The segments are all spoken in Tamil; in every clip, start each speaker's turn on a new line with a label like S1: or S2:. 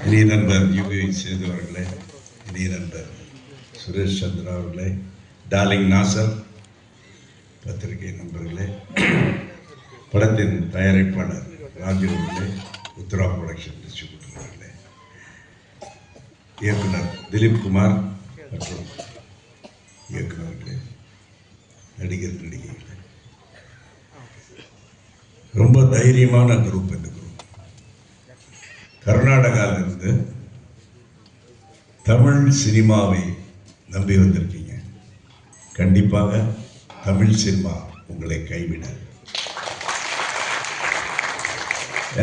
S1: இனிய நண்பர் யுகி சேது அவர்களே, இனிய நண்பர் சுரேஷ் சந்திரா அவர்களே, டார்லிங் நாசர், பத்திரிகை நண்பர்களே, படத்தின் தயாரிப்பாளர் ராஜு அவர்களே, உத்ரா ப்ரொடக்ஷன் டிஸ்ட்ரிபியூட்டர் அவர்களே, இயக்குனர் திலீப் குமார் மற்றும் இயக்குநர்களே, நடிகர் நடிகைகளே, ரொம்ப தைரியமான குரூப் இந்த குரூப். கர்நாடகாவிலிருந்து தமிழ் சினிமாவை நம்பி வந்திருக்கீங்க. கண்டிப்பாக தமிழ் சினிமா உங்களை கைவிட.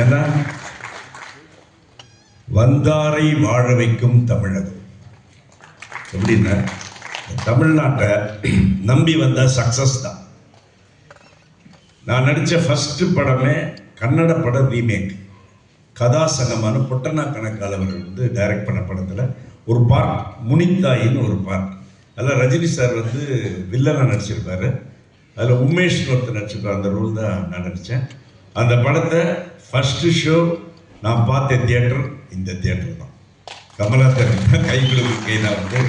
S1: ஏன்னா வந்தாரை வாழ வைக்கும் தமிழகம் எப்படின்னா, தமிழ்நாட்டை நம்பி வந்த சக்சஸ் தான். நான் நடித்த ஃபர்ஸ்ட் படமே கன்னட படம் ரீமேக். கதாசங்கமான பொட்டனா கணக்கால் அவர்கள் வந்து டைரக்ட் பண்ண படத்தில் ஒரு பார்ட் முனித்தாயின்னு ஒரு பார்ட். அதில் ரஜினி சார் வந்து வில்லனாக நடிச்சிருப்பார். அதில் உமேஷ்னு ஒருத்தர் நடிச்சிருப்பார். அந்த ரோல் தான் நான் நடித்தேன். அந்த படத்தை ஃபஸ்ட்டு ஷோ நான் பார்த்த தியேட்டர் இந்த தியேட்டர் தான். கமலா தேட்டர் கைகளுக்கு நான் வந்து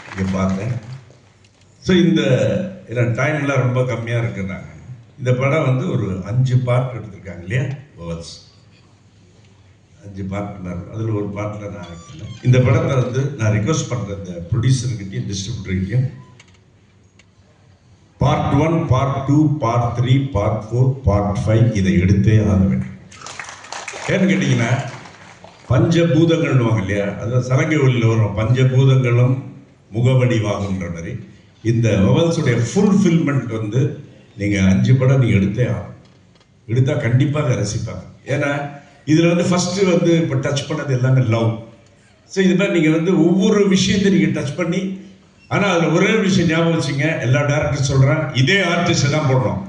S1: இங்கே பார்த்தேன். ஸோ இந்த டைம்லாம் ரொம்ப கம்மியாக இருக்குன்னாங்க. இந்த படம் வந்து ஒரு 5 பார்ட் எடுத்திருக்காங்க இல்லையா, வவல்ஸ் 5 பார்ட்னர். அதில் ஒரு பார்ட்டில் நான் ஆக்ட். இந்த படத்தை வந்து நான் ரிக்வஸ்ட் பண்ணுறேன் இந்த ப்ரொடியூசர்கிட்டையும் டிஸ்ட்ரிபியூட்டர்கிட்டையும், part 1, part 2, part 3, part 4, part 5 இதை எடுத்தே ஆக வேண்டும். ஏன்னு கேட்டிங்கன்னா, பஞ்சபூதங்கள்னுவாங்க இல்லையா, அதில் சரங்கை ஒளியில் வரும் பஞ்சபூதங்களும் முகவடிவாகுன்ற மாதிரி இந்த வவல்ஸுடைய ஃபுல்ஃபில்மெண்ட் வந்து நீங்கள் 5 படம் நீங்கள் எடுத்தே ஆகும். எடுத்தால் கண்டிப்பாக ரசிப்பாங்க. ஏன்னா இதில் வந்து ஃபஸ்ட்டு வந்து இப்போ டச் பண்ணது எல்லாமே லவ். ஸோ இது மாதிரி நீங்கள் வந்து ஒவ்வொரு விஷயத்தையும் நீங்கள் டச் பண்ணி, ஆனால் அதில் ஒரே விஷயம் ஞாபகம் வச்சுங்க, எல்லா டேரக்டர் சொல்கிறேன், இதே ஆர்டிஸ்ட்டை தான் போடுறோம்,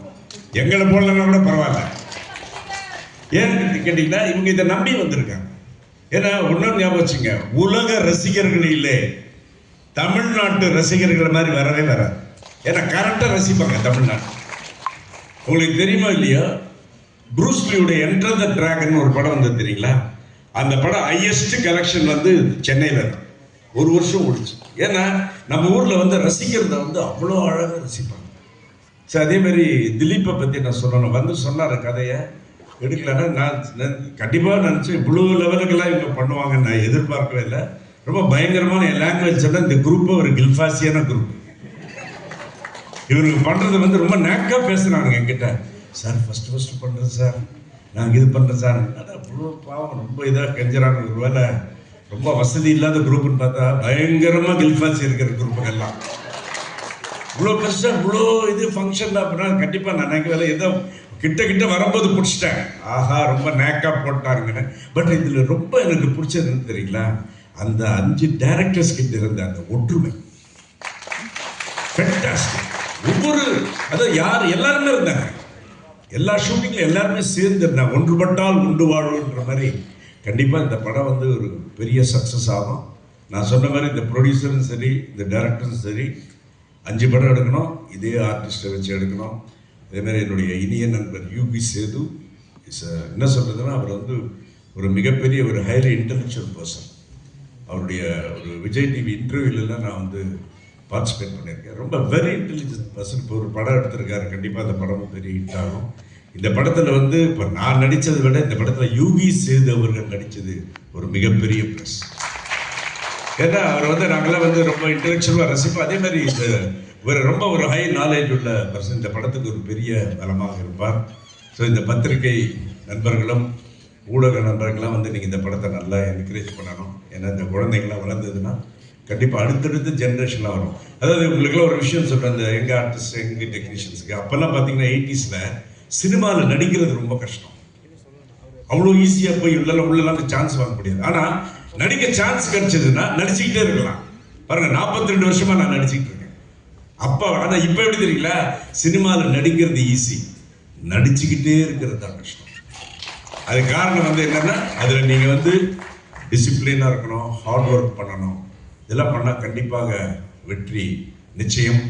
S1: எங்களை போடலன்னா கூட பரவாயில்ல. ஏன்னு கேட்டிங்கன்னா இவங்க இதை நம்பி வந்திருக்காங்க. ஏன்னா ஒன்றும் ஞாபகம் வச்சுங்க, உலக ரசிகர்களிலே தமிழ்நாட்டு ரசிகர்கள் மாதிரி வரவே வராது. ஏன்னா கரெக்டாக ரசிப்பாங்க தமிழ்நாட்டு. உங்களுக்கு தெரியுமா இல்லையா, ப்ரூஸ்லியுடைய என்டர் த டிராகன் ஒரு படம் வந்து தெரியுங்களா, அந்த படம் ஹையஸ்ட் கலெக்ஷன் வந்து சென்னையில் தான். ஒரு வருஷம் ஓடிச்சு. ஏன்னா நம்ம ஊரில் வந்து ரசிக்கிறத வந்து அவ்வளோ அழகாக ரசிப்பாங்க. ஸோ அதேமாதிரி திலீப்பை பற்றி நான் சொல்லணும். வந்து சொன்னார் கதையை எடுக்கலன்னா நான் கண்டிப்பாக நினச்சேன் இவ்வளோ லெவலுக்கெல்லாம் இவங்க பண்ணுவாங்கன்னு நான் எதிர்பார்க்கவே இல்லை. ரொம்ப பயங்கரமான என் லாங்குவேஜ் சொன்னால் இந்த குரூப்பை ஒரு கில்ஃபாசியான குரூப். இவருக்கு பண்ணுறது வந்து ரொம்ப நேக்காக பேசுகிறாங்க என்கிட்ட. சார் ஃபஸ்ட்டு பண்ணுறேன் சார், நாங்கள் இது பண்ணுறேன் சார். ஆனால் அவ்வளோ பாவம் ரொம்ப இதாக கெஞ்சுறாங்க. ஒரு வேலை ரொம்ப வசதி இல்லாத குரூப்புன்னு பார்த்தா பயங்கரமாக கில்ஃபாசி இருக்கிற குரூப்புகள்லாம் இவ்வளோ பெருசாக இவ்வளோ இது ஃபங்க்ஷன் அப்படின்னா கண்டிப்பாக நான் நினைக்கவே ஏதோ கிட்ட வரும்போது பிடிச்சிட்டேன். ஆஹா ரொம்ப நேக்காக போட்டாருங்கன்னு. பட் இதில் ரொம்ப எனக்கு பிடிச்சது தெரியுங்களா, அந்த 5 டைரக்டர்ஸ் கிட்ட இருந்த அந்த ஒற்றுமை ஃபென்டாஸ்டிக். ஒவ்வொரு அதாவது யார் எல்லாருமே இருந்தாங்க, எல்லா ஷூட்டிங்கில் எல்லாருமே சேர்ந்து இருந்தாங்க. ஒன்றுபட்டால் உண்டு வாழ்வுன்ற மாதிரி. கண்டிப்பாக இந்த படம் வந்து ஒரு பெரிய சக்ஸஸ் ஆகும். நான் சொன்ன மாதிரி இந்த ப்ரொடியூசரும் சரி, இந்த டைரக்டரும் சரி, 5 படம் எடுக்கணும், இதே ஆர்டிஸ்ட்டை வச்சு எடுக்கணும். அதேமாதிரி என்னுடைய இனிய நண்பர் யுகி சேது என்ன சொல்கிறதுன்னா, அவர் வந்து ஒரு மிகப்பெரிய ஒரு ஹைலி இன்டெலெக்சுவல் பர்சன். அவருடைய ஒரு விஜய் டிவி இன்டர்வியூலெலாம் நான் வந்து பார்ட்டிசிபேட் பண்ணியிருக்கேன். ரொம்ப வெரி இன்டெலிஜென்ட் பர்சன். இப்போ ஒரு படம் எடுத்திருக்காரு, கண்டிப்பாக அந்த படமும் பெரிய ஹிட் ஆகும். இந்த படத்தில் வந்து இப்போ நான் நடித்ததை விட இந்த படத்தில் யுகி சேது அவர்கள் நடித்தது ஒரு மிகப்பெரிய ப்ளஸ். ஏன்னா அவர் வந்து நாங்களாம் வந்து ரொம்ப இன்டெலெக்சுவலாக ரசிப்போம். அதே மாதிரி இந்த ரொம்ப ஒரு ஹை நாலேஜ் உள்ள பர்சன் இந்த படத்துக்கு ஒரு பெரிய பலமாக இருப்பார். ஸோ இந்த பத்திரிகை நண்பர்களும் ஊடக நண்பர்கள்லாம் வந்து நீங்கள் இந்த படத்தை நல்லா என்கரேஜ் பண்ணணும். ஏன்னா இந்த குழந்தைங்களாம் வளர்ந்ததுன்னா கண்டிப்பாக அடுத்தடுத்த ஜென்ரேஷன்லாம் வரும். அதாவது உங்களுக்குலாம் ஒரு விஷயம் சொல்கிறேன், இந்த எங்கள் ஆர்டிஸ்ட் எங்கள் டெக்னீஷியன்ஸுக்கு அப்போல்லாம் பார்த்தீங்கன்னா 80s சினிமாவில் நடிக்கிறது ரொம்ப கஷ்டம். அவ்வளோ ஈஸியாக போய் உள்ளலாம் சான்ஸ் வாங்க முடியாது. ஆனால் நடிக்க சான்ஸ் கிடைச்சதுன்னா நடிச்சுக்கிட்டே இருக்கலாம். பாருங்கள் 42 வருஷமாக நான் நடிச்சுக்கிட்டு இருக்கேன். அப்போ ஆனால் இப்போ எப்படி தெரியுங்களா, சினிமாவில் நடிக்கிறது ஈஸி, நடிச்சுக்கிட்டே இருக்கிறது தான் கஷ்டம். அது காரணம் வந்து என்னென்னா, அதில் நீங்கள் வந்து டிசிப்ளினாக இருக்கணும், ஹார்ட் ஒர்க் பண்ணணும். இதெல்லாம் பண்ணால் கண்டிப்பாக வெற்றி நிச்சயம்.